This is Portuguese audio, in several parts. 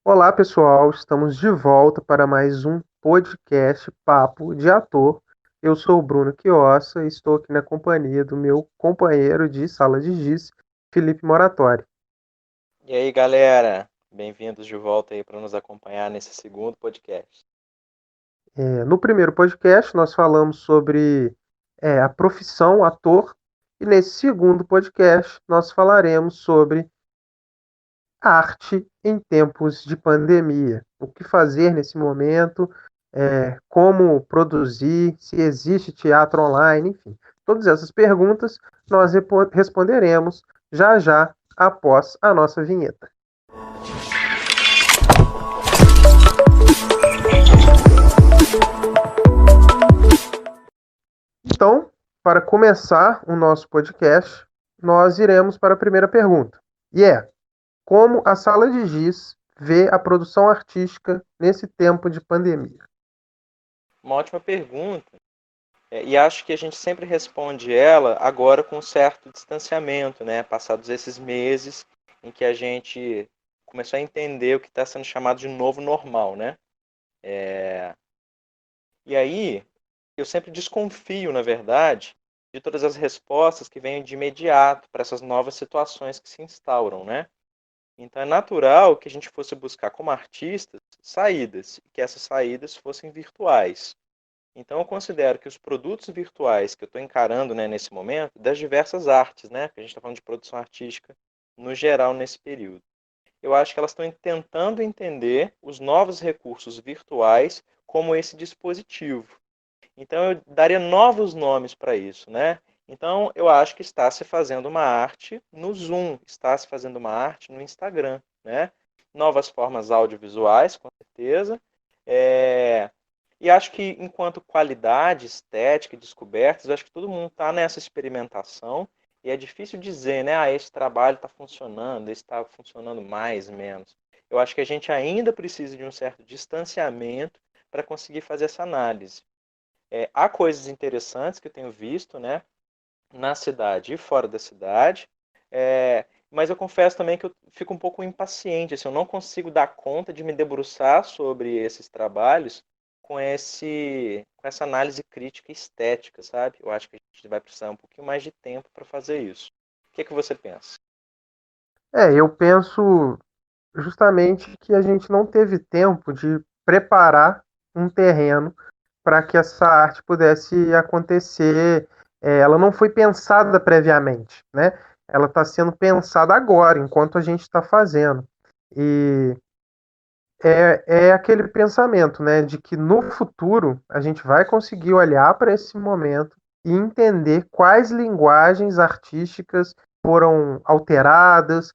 Olá, pessoal, estamos de volta para mais um podcast Papo de Ator. Eu sou o Bruno Quiossa e estou aqui na companhia do meu companheiro de sala de giz, Felipe Moratori. E aí, galera, bem-vindos de volta aí para nos acompanhar nesse segundo podcast. No primeiro podcast, nós falamos sobre a profissão ator, e nesse segundo podcast, nós falaremos sobre arte em tempos de pandemia. O que fazer nesse momento, como produzir, se existe teatro online, enfim. Todas essas perguntas nós responderemos já já após a nossa vinheta. Então, para começar o nosso podcast, nós iremos para a primeira pergunta. E é: como a sala de giz vê a produção artística nesse tempo de pandemia? Uma ótima pergunta, e acho que a gente sempre responde ela agora com um certo distanciamento, né? Passados esses meses em que a gente começou a entender o que está sendo chamado de novo normal, né? E aí, eu sempre desconfio, na verdade, de todas as respostas que vêm de imediato para essas novas situações que se instauram, né? Então é natural que a gente fosse buscar como artistas saídas, e que essas saídas fossem virtuais. Então eu considero que os produtos virtuais que eu estou encarando, né, nesse momento, das diversas artes, né, que a gente está falando de produção artística no geral nesse período, eu acho que elas estão tentando entender os novos recursos virtuais como esse dispositivo. Então eu daria novos nomes para isso, né? Então eu acho que está se fazendo uma arte no Zoom, está se fazendo uma arte no Instagram, né? Novas formas audiovisuais, com certeza. É... E acho que enquanto qualidade, estética e descobertas, eu acho que todo mundo está nessa experimentação e é difícil dizer, né? Ah, esse trabalho está funcionando, esse está funcionando mais, menos. Eu acho que a gente ainda precisa de um certo distanciamento para conseguir fazer essa análise. Há coisas interessantes que eu tenho visto, né, na cidade e fora da cidade, mas eu confesso também que eu fico um pouco impaciente, assim, eu não consigo dar conta de me debruçar sobre esses trabalhos com essa análise crítica e estética, sabe? Eu acho que a gente vai precisar um pouquinho mais de tempo para fazer isso. O que você pensa? Eu penso justamente que a gente não teve tempo de preparar um terreno para que essa arte pudesse acontecer. Ela não foi pensada previamente, né? Ela está sendo pensada agora, enquanto a gente está fazendo. E é aquele pensamento, né, de que no futuro a gente vai conseguir olhar para esse momento e entender quais linguagens artísticas foram alteradas,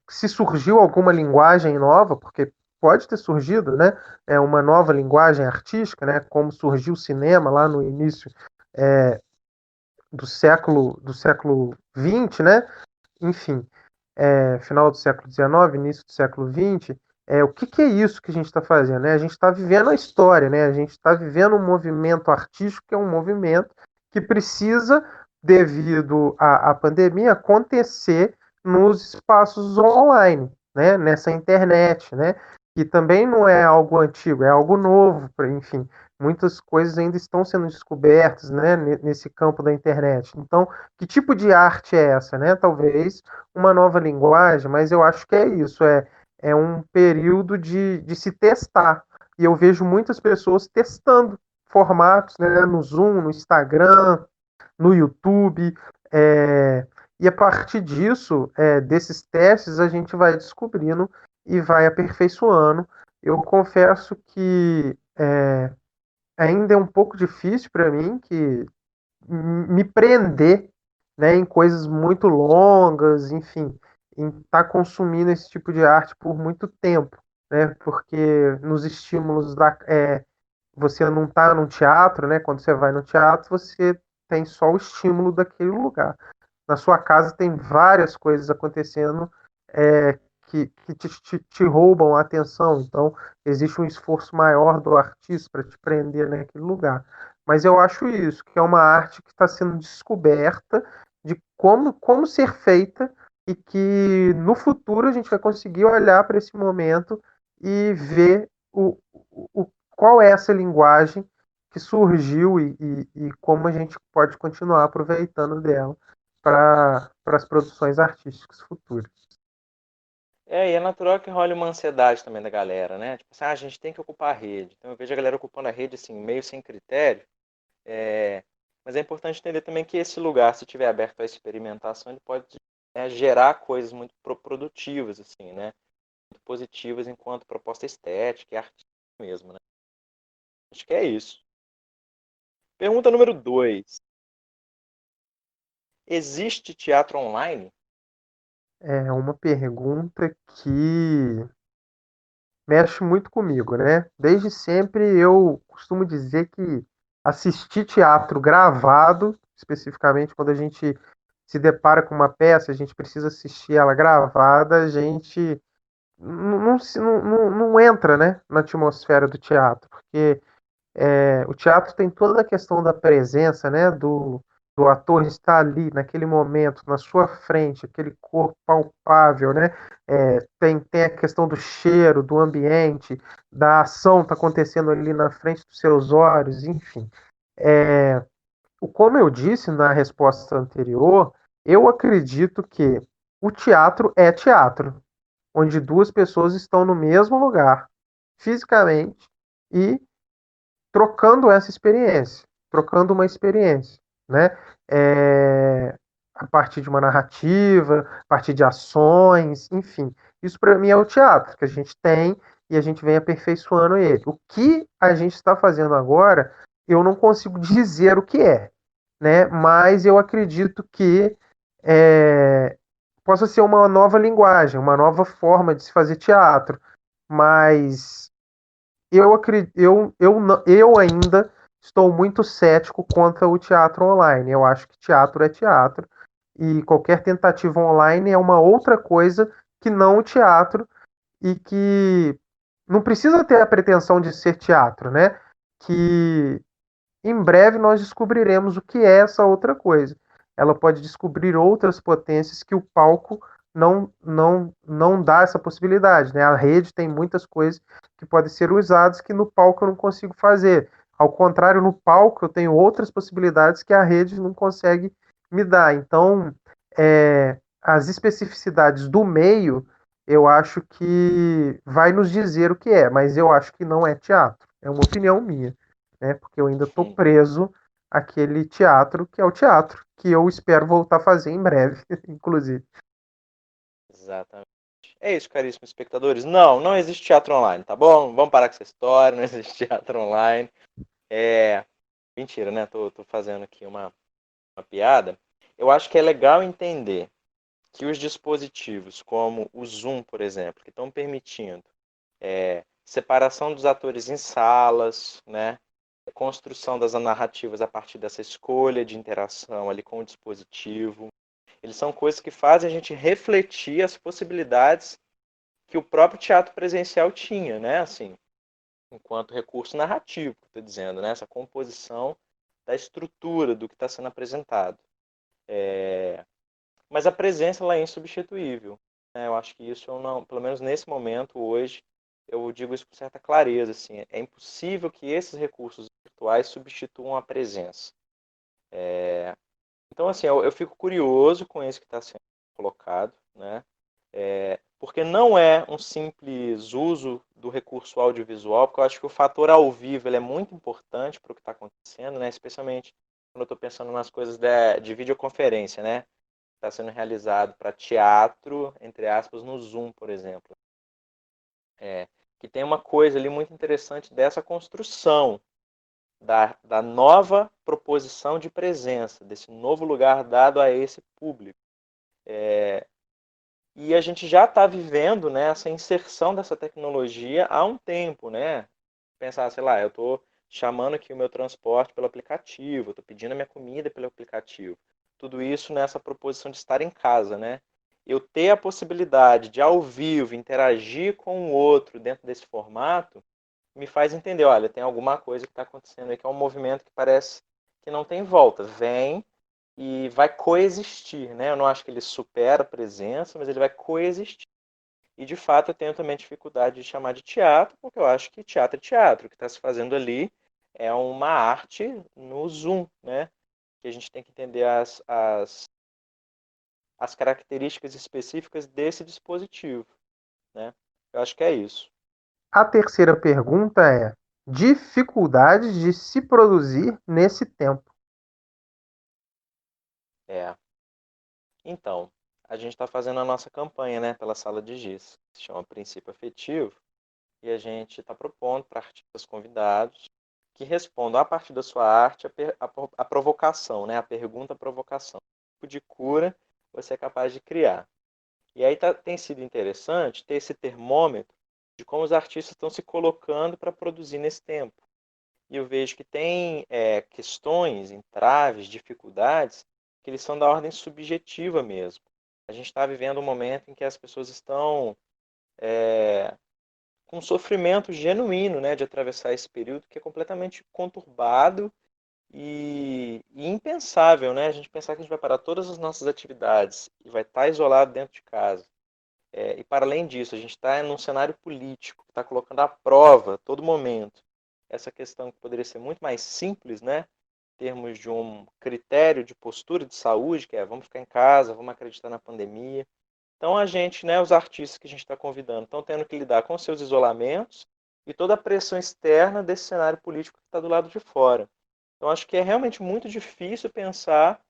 se surgiu alguma linguagem nova, porque pode ter surgido, né, uma nova linguagem artística, né, como surgiu o cinema lá no início é, do século XX, né, enfim, final do século XIX, início do século XX. O que é isso que a gente está fazendo? Né? A gente está vivendo a história, né? A gente está vivendo um movimento artístico que é um movimento que precisa, devido à pandemia, acontecer nos espaços online, né? Nessa internet, né? Que também não é algo antigo, é algo novo, enfim. Muitas coisas ainda estão sendo descobertas, né, nesse campo da internet. Então, que tipo de arte é essa, né? Talvez uma nova linguagem, mas eu acho que é isso, é um período de se testar. E eu vejo muitas pessoas testando formatos, né, no Zoom, no Instagram, no YouTube, e a partir disso, desses testes, a gente vai descobrindo e vai aperfeiçoando. Eu confesso que ainda é um pouco difícil para mim que me prender, né, em coisas muito longas, enfim, em estar consumindo esse tipo de arte por muito tempo, né, porque nos estímulos você não está num teatro, né, quando você vai no teatro, você tem só o estímulo daquele lugar. Na sua casa tem várias coisas acontecendo que te roubam a atenção. Então, existe um esforço maior do artista para te prender naquele lugar. Mas eu acho isso, que é uma arte que está sendo descoberta de como ser feita e que no futuro a gente vai conseguir olhar para esse momento e ver qual é essa linguagem que surgiu e como a gente pode continuar aproveitando dela para as produções artísticas futuras. E é natural que role uma ansiedade também da galera, né? Tipo assim, a gente tem que ocupar a rede. Então eu vejo a galera ocupando a rede assim, meio sem critério. Mas é importante entender também que esse lugar, se estiver aberto à experimentação, ele pode gerar coisas muito produtivas, assim, né? Muito positivas enquanto proposta estética e artística mesmo, né? Acho que é isso. Pergunta número 2. Existe teatro online? É uma pergunta que mexe muito comigo, né? Desde sempre eu costumo dizer que assistir teatro gravado, especificamente quando a gente se depara com uma peça, a gente precisa assistir ela gravada, a gente não entra, né, na atmosfera do teatro, porque o teatro tem toda a questão da presença, né, do ator estar ali naquele momento, na sua frente, aquele corpo palpável, né? Tem a questão do cheiro, do ambiente, da ação tá acontecendo ali na frente dos seus olhos, enfim. Como eu disse na resposta anterior, eu acredito que o teatro é teatro, onde duas pessoas estão no mesmo lugar, fisicamente, e trocando essa experiência, trocando uma experiência, né? É, a partir de uma narrativa, a partir de ações, enfim. Isso para mim é o teatro que a gente tem e a gente vem aperfeiçoando ele. O que a gente está fazendo agora, eu não consigo dizer o que é, né? Mas eu acredito que é, possa ser uma nova linguagem, uma nova forma de se fazer teatro, mas eu ainda estou muito cético contra o teatro online. Eu acho que teatro é teatro e qualquer tentativa online é uma outra coisa que não o teatro e que não precisa ter a pretensão de ser teatro, né? Que em breve nós descobriremos o que é essa outra coisa. Ela pode descobrir outras potências que o palco não dá essa possibilidade, né? A rede tem muitas coisas que podem ser usadas que no palco eu não consigo fazer. Ao contrário, no palco eu tenho outras possibilidades que a rede não consegue me dar. Então, as especificidades do meio, eu acho que vai nos dizer o que é, mas eu acho que não é teatro. É uma opinião minha, né? Porque eu ainda estou Sim, preso àquele teatro que é o teatro, que eu espero voltar a fazer em breve, inclusive. exatamente. É isso, caríssimos espectadores. Não, não existe teatro online, tá bom? Vamos parar com essa história, não existe teatro online. É. Mentira, né? Tô fazendo aqui uma piada. Eu acho que é legal entender que os dispositivos, como o Zoom, por exemplo, que estão permitindo separação dos atores em salas, né? Construção das narrativas a partir dessa escolha de interação ali com o dispositivo. Eles são coisas que fazem a gente refletir as possibilidades que o próprio teatro presencial tinha, né? Assim, enquanto recurso narrativo, estou dizendo, né? Essa composição da estrutura do que está sendo apresentado. Mas a presença lá é insubstituível, né? Eu acho que isso eu não, pelo menos nesse momento hoje, eu digo isso com certa clareza, assim, é impossível que esses recursos virtuais substituam a presença. Então, assim, eu fico curioso com isso que está sendo colocado, né? Porque não é um simples uso do recurso audiovisual, porque eu acho que o fator ao vivo ele é muito importante para o que está acontecendo, né? Especialmente quando eu estou pensando nas coisas de videoconferência, né? Está sendo realizado para teatro, entre aspas, no Zoom, por exemplo. Que tem uma coisa ali muito interessante dessa construção, da nova proposição de presença, desse novo lugar dado a esse público. E a gente já está vivendo, né, essa inserção dessa tecnologia há um tempo, né? Pensar, sei lá, eu estou chamando aqui o meu transporte pelo aplicativo, estou pedindo a minha comida pelo aplicativo. Tudo isso nessa proposição de estar em casa, né? Eu ter a possibilidade de, ao vivo, interagir com o outro dentro desse formato, me faz entender, olha, tem alguma coisa que está acontecendo aí, que é um movimento que parece que não tem volta. Vem e vai coexistir, né? Eu não acho que ele supera a presença, mas ele vai coexistir. E, de fato, eu tenho também dificuldade de chamar de teatro, porque eu acho que teatro é teatro. O que está se fazendo ali é uma arte no Zoom, né? Que a gente tem que entender as características específicas desse dispositivo, né? Eu acho que é isso. A terceira pergunta é: dificuldades de se produzir nesse tempo. É. Então, a gente está fazendo a nossa campanha, né, pela sala de giz, que se chama Princípio Afetivo, e a gente está propondo para artistas convidados que respondam a partir da sua arte a provocação, né, a pergunta-provocação. Que tipo de cura você é capaz de criar? E aí tem sido interessante ter esse termômetro de como os artistas estão se colocando para produzir nesse tempo. E eu vejo que tem questões, entraves, dificuldades, que eles são da ordem subjetiva mesmo. A gente está vivendo um momento em que as pessoas estão com um sofrimento genuíno, né, de atravessar esse período que é completamente conturbado e impensável, né? A gente pensar que a gente vai parar todas as nossas atividades e vai estar isolado dentro de casa. E para além disso, a gente está num cenário político que está colocando à prova a todo momento essa questão que poderia ser muito mais simples, né? Em termos de um critério de postura de saúde, que é vamos ficar em casa, vamos acreditar na pandemia. Então a gente, né, os artistas que a gente está convidando, estão tendo que lidar com seus isolamentos e toda a pressão externa desse cenário político que está do lado de fora. Então acho que é realmente muito difícil pensar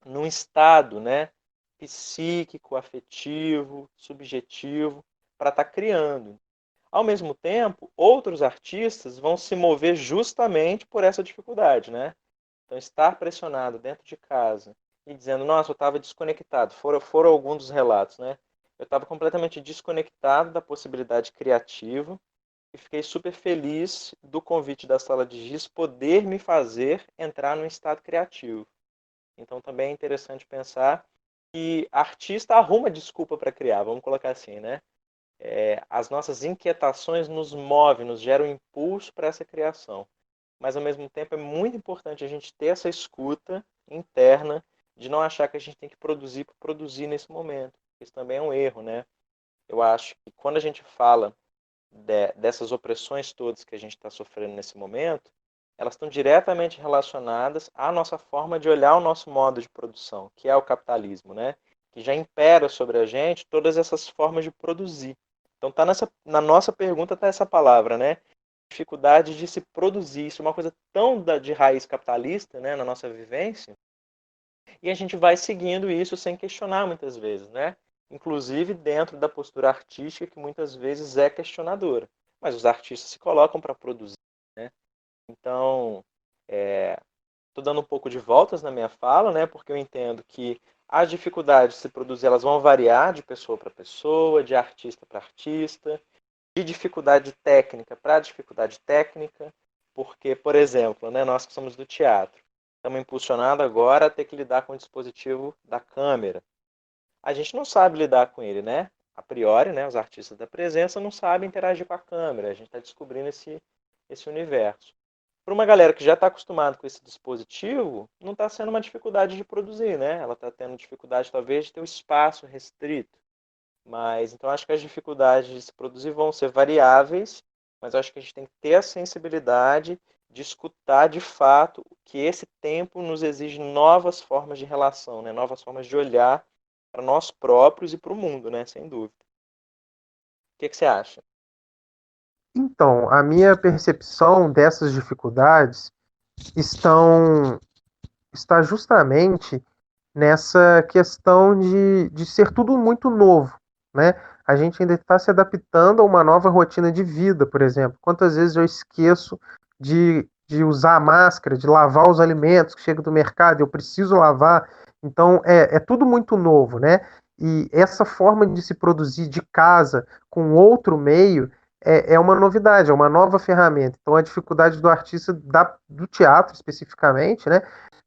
num estado, né, psíquico, afetivo, subjetivo, para estar criando. Ao mesmo tempo, outros artistas vão se mover justamente por essa dificuldade, né? Então, estar pressionado dentro de casa e dizendo, nossa, eu estava desconectado, foram alguns dos relatos, né? Eu estava completamente desconectado da possibilidade criativa e fiquei super feliz do convite da sala de giz poder me fazer entrar num estado criativo. Então, também é interessante pensar que artista arruma desculpa para criar, vamos colocar assim, né? As nossas inquietações nos movem, nos geram impulso para essa criação. Mas, ao mesmo tempo, é muito importante a gente ter essa escuta interna de não achar que a gente tem que produzir por produzir nesse momento. Isso também é um erro, né? Eu acho que quando a gente fala dessas opressões todas que a gente está sofrendo nesse momento, elas estão diretamente relacionadas à nossa forma de olhar o nosso modo de produção, que é o capitalismo, né? Que já impera sobre a gente todas essas formas de produzir. Então tá na nossa pergunta está essa palavra, né? Dificuldade de se produzir. Isso é uma coisa tão de raiz capitalista, né, na nossa vivência, e a gente vai seguindo isso sem questionar muitas vezes, né? Inclusive dentro da postura artística que muitas vezes é questionadora. Mas os artistas se colocam para produzir, né? Então, estou dando um pouco de voltas na minha fala, né? Porque eu entendo que as dificuldades de se produzir elas vão variar de pessoa para pessoa, de artista para artista, de dificuldade técnica para dificuldade técnica, porque, por exemplo, né, nós que somos do teatro, estamos impulsionados agora a ter que lidar com o dispositivo da câmera. A gente não sabe lidar com ele, né? A priori, né, os artistas da presença não sabem interagir com a câmera. A gente está descobrindo esse universo. Para uma galera que já está acostumada com esse dispositivo, não está sendo uma dificuldade de produzir, né? Ela está tendo dificuldade, talvez, de ter o espaço restrito. Mas, então, acho que as dificuldades de se produzir vão ser variáveis, mas acho que a gente tem que ter a sensibilidade de escutar, de fato, que esse tempo nos exige novas formas de relação, né? Novas formas de olhar para nós próprios e para o mundo, né? Sem dúvida. O que você acha? Então, a minha percepção dessas dificuldades estão está justamente nessa questão de ser tudo muito novo, né? A gente ainda está se adaptando a uma nova rotina de vida, por exemplo. Quantas vezes eu esqueço de usar a máscara, de lavar os alimentos que chegam do mercado, eu preciso lavar. Então, é tudo muito novo, né? E essa forma de se produzir de casa com outro meio é uma novidade, é uma nova ferramenta. Então, a dificuldade do artista do teatro, especificamente, né?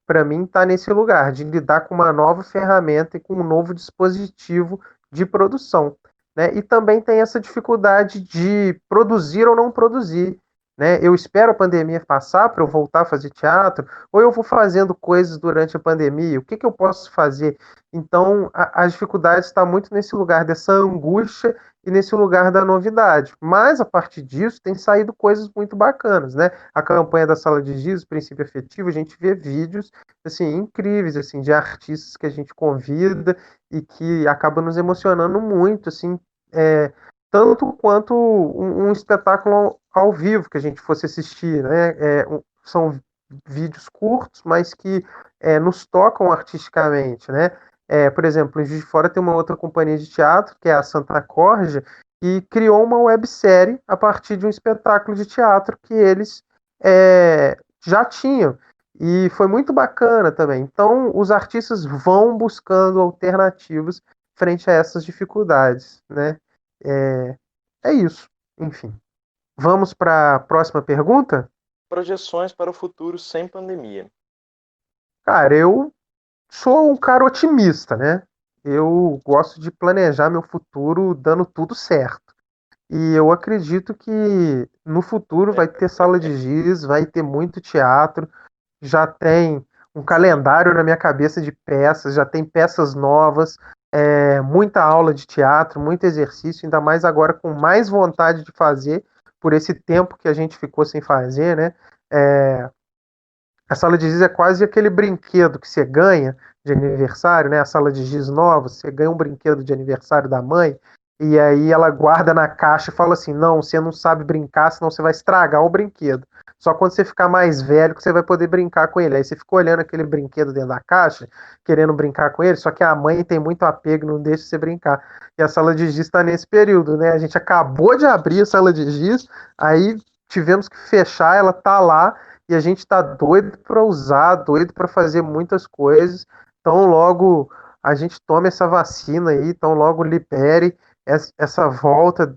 Para mim, está nesse lugar, de lidar com uma nova ferramenta e com um novo dispositivo de produção. Né? E também tem essa dificuldade de produzir ou não produzir. né? Eu espero a pandemia passar para eu voltar a fazer teatro, ou eu vou fazendo coisas durante a pandemia? O que que eu posso fazer? Então, a dificuldade está muito nesse lugar dessa angústia e nesse lugar da novidade. Mas, a partir disso, tem saído coisas muito bacanas, né? A campanha da Sala de Giz, Princípio Afetivo, a gente vê vídeos, assim, incríveis, assim, de artistas que a gente convida e que acaba nos emocionando muito, assim, é, tanto quanto um espetáculo ao vivo que a gente fosse assistir, né? São vídeos curtos, mas que nos tocam artisticamente, né? Por exemplo, em Juiz de Fora tem uma outra companhia de teatro, que é a Santa Corja, que criou uma websérie a partir de um espetáculo de teatro que eles já tinham. E foi muito bacana também. Então, os artistas vão buscando alternativas frente a essas dificuldades, né? É, é isso. Enfim. Vamos para a próxima pergunta? Projeções para o futuro sem pandemia. Cara, eu sou um cara otimista, né? Eu gosto de planejar meu futuro dando tudo certo. E eu acredito que no futuro vai ter sala de giz, vai ter muito teatro, já tem um calendário na minha cabeça de peças, já tem peças novas, muita aula de teatro, muito exercício, ainda mais agora com mais vontade de fazer por esse tempo que a gente ficou sem fazer, né? É, a sala de giz é quase aquele brinquedo que você ganha de aniversário, né? A sala de giz nova, você ganha um brinquedo de aniversário da mãe, e aí ela guarda na caixa e fala assim: não, você não sabe brincar, senão você vai estragar o brinquedo. Só quando você ficar mais velho que você vai poder brincar com ele. Aí você fica olhando aquele brinquedo dentro da caixa, querendo brincar com ele, só que a mãe tem muito apego, não deixa você brincar. E a sala de giz está nesse período, né? A gente acabou de abrir a sala de giz, aí tivemos que fechar, ela tá lá e a gente está doido para usar, doido para fazer muitas coisas. Então, logo a gente tome essa vacina aí, então logo libere essa volta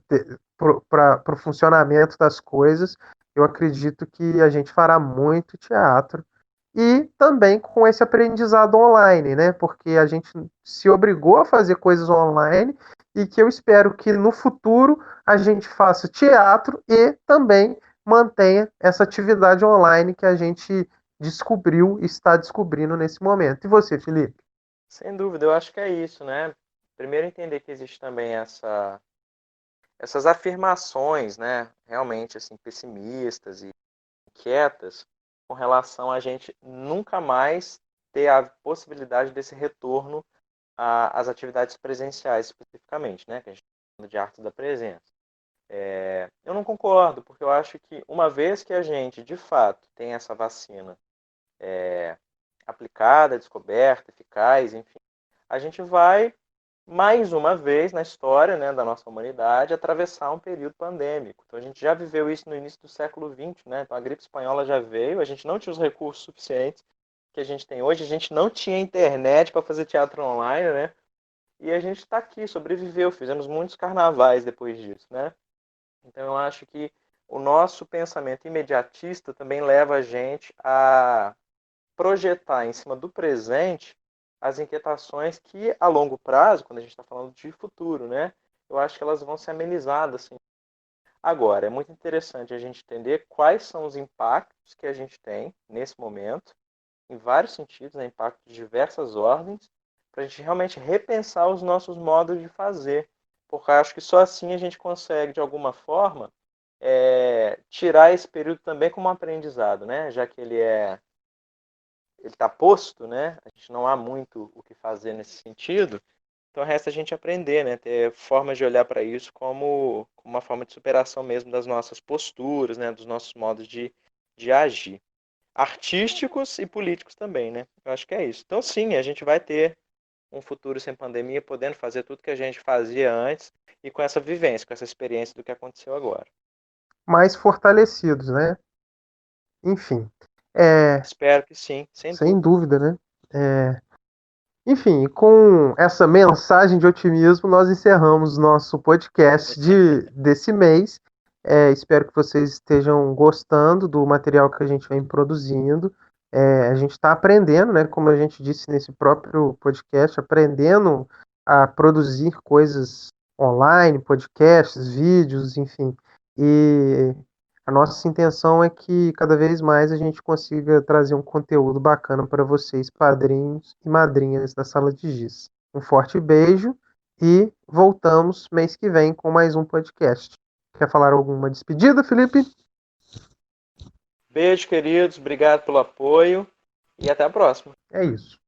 para o funcionamento das coisas. Eu acredito que a gente fará muito teatro e também com esse aprendizado online, né? Porque a gente se obrigou a fazer coisas online e que eu espero que no futuro a gente faça teatro e também mantenha essa atividade online que a gente descobriu e está descobrindo nesse momento. E você, Felipe? Sem dúvida, eu acho que é isso, né? Primeiro entender que existe também essas afirmações, né? Realmente assim pessimistas e inquietas com relação a gente nunca mais ter a possibilidade desse retorno às atividades presenciais especificamente, né? Que a gente está falando de arte da presença. Eu não concordo, porque eu acho que uma vez que a gente, de fato, tem essa vacina aplicada, descoberta, eficaz, enfim, a gente vai, mais uma vez na história, né, da nossa humanidade, atravessar um período pandêmico. Então a gente já viveu isso no início do século XX, né? Então a gripe espanhola já veio, a gente não tinha os recursos suficientes que a gente tem hoje, a gente não tinha internet para fazer teatro online, né? E a gente está aqui, sobreviveu, fizemos muitos carnavais depois disso, né? Então eu acho que o nosso pensamento imediatista também leva a gente a projetar em cima do presente as inquietações que, a longo prazo, quando a gente está falando de futuro, né, eu acho que elas vão ser amenizadas. Assim. Agora, é muito interessante a gente entender quais são os impactos que a gente tem nesse momento, em vários sentidos, né, impactos de diversas ordens, para a gente realmente repensar os nossos modos de fazer. Porque eu acho que só assim a gente consegue, de alguma forma, tirar esse período também como um aprendizado, né? Já que ele está posto, né? A gente não há muito o que fazer nesse sentido. Então resta a gente aprender, né? Ter formas de olhar para isso como uma forma de superação mesmo das nossas posturas, né? Dos nossos modos de agir. Artísticos e políticos também, né? Eu acho que é isso. Então sim, a gente vai ter um futuro sem pandemia, podendo fazer tudo que a gente fazia antes e com essa vivência, com essa experiência do que aconteceu agora. Mais fortalecidos, né? Enfim, é, Espero que sim, sem sem dúvida. dúvida, né? É, enfim, com essa mensagem de otimismo, nós encerramos nosso podcast desse mês. Espero que vocês estejam gostando do material que a gente vem produzindo. A gente está aprendendo, né? Como a gente disse nesse próprio podcast, aprendendo a produzir coisas online, podcasts, vídeos, enfim. E A nossa intenção é que cada vez mais a gente consiga trazer um conteúdo bacana para vocês, padrinhos e madrinhas da Sala de Giz. Um forte beijo e voltamos mês que vem com mais um podcast. Quer falar alguma despedida, Felipe? Beijo, queridos. Obrigado pelo apoio e até a próxima. É isso.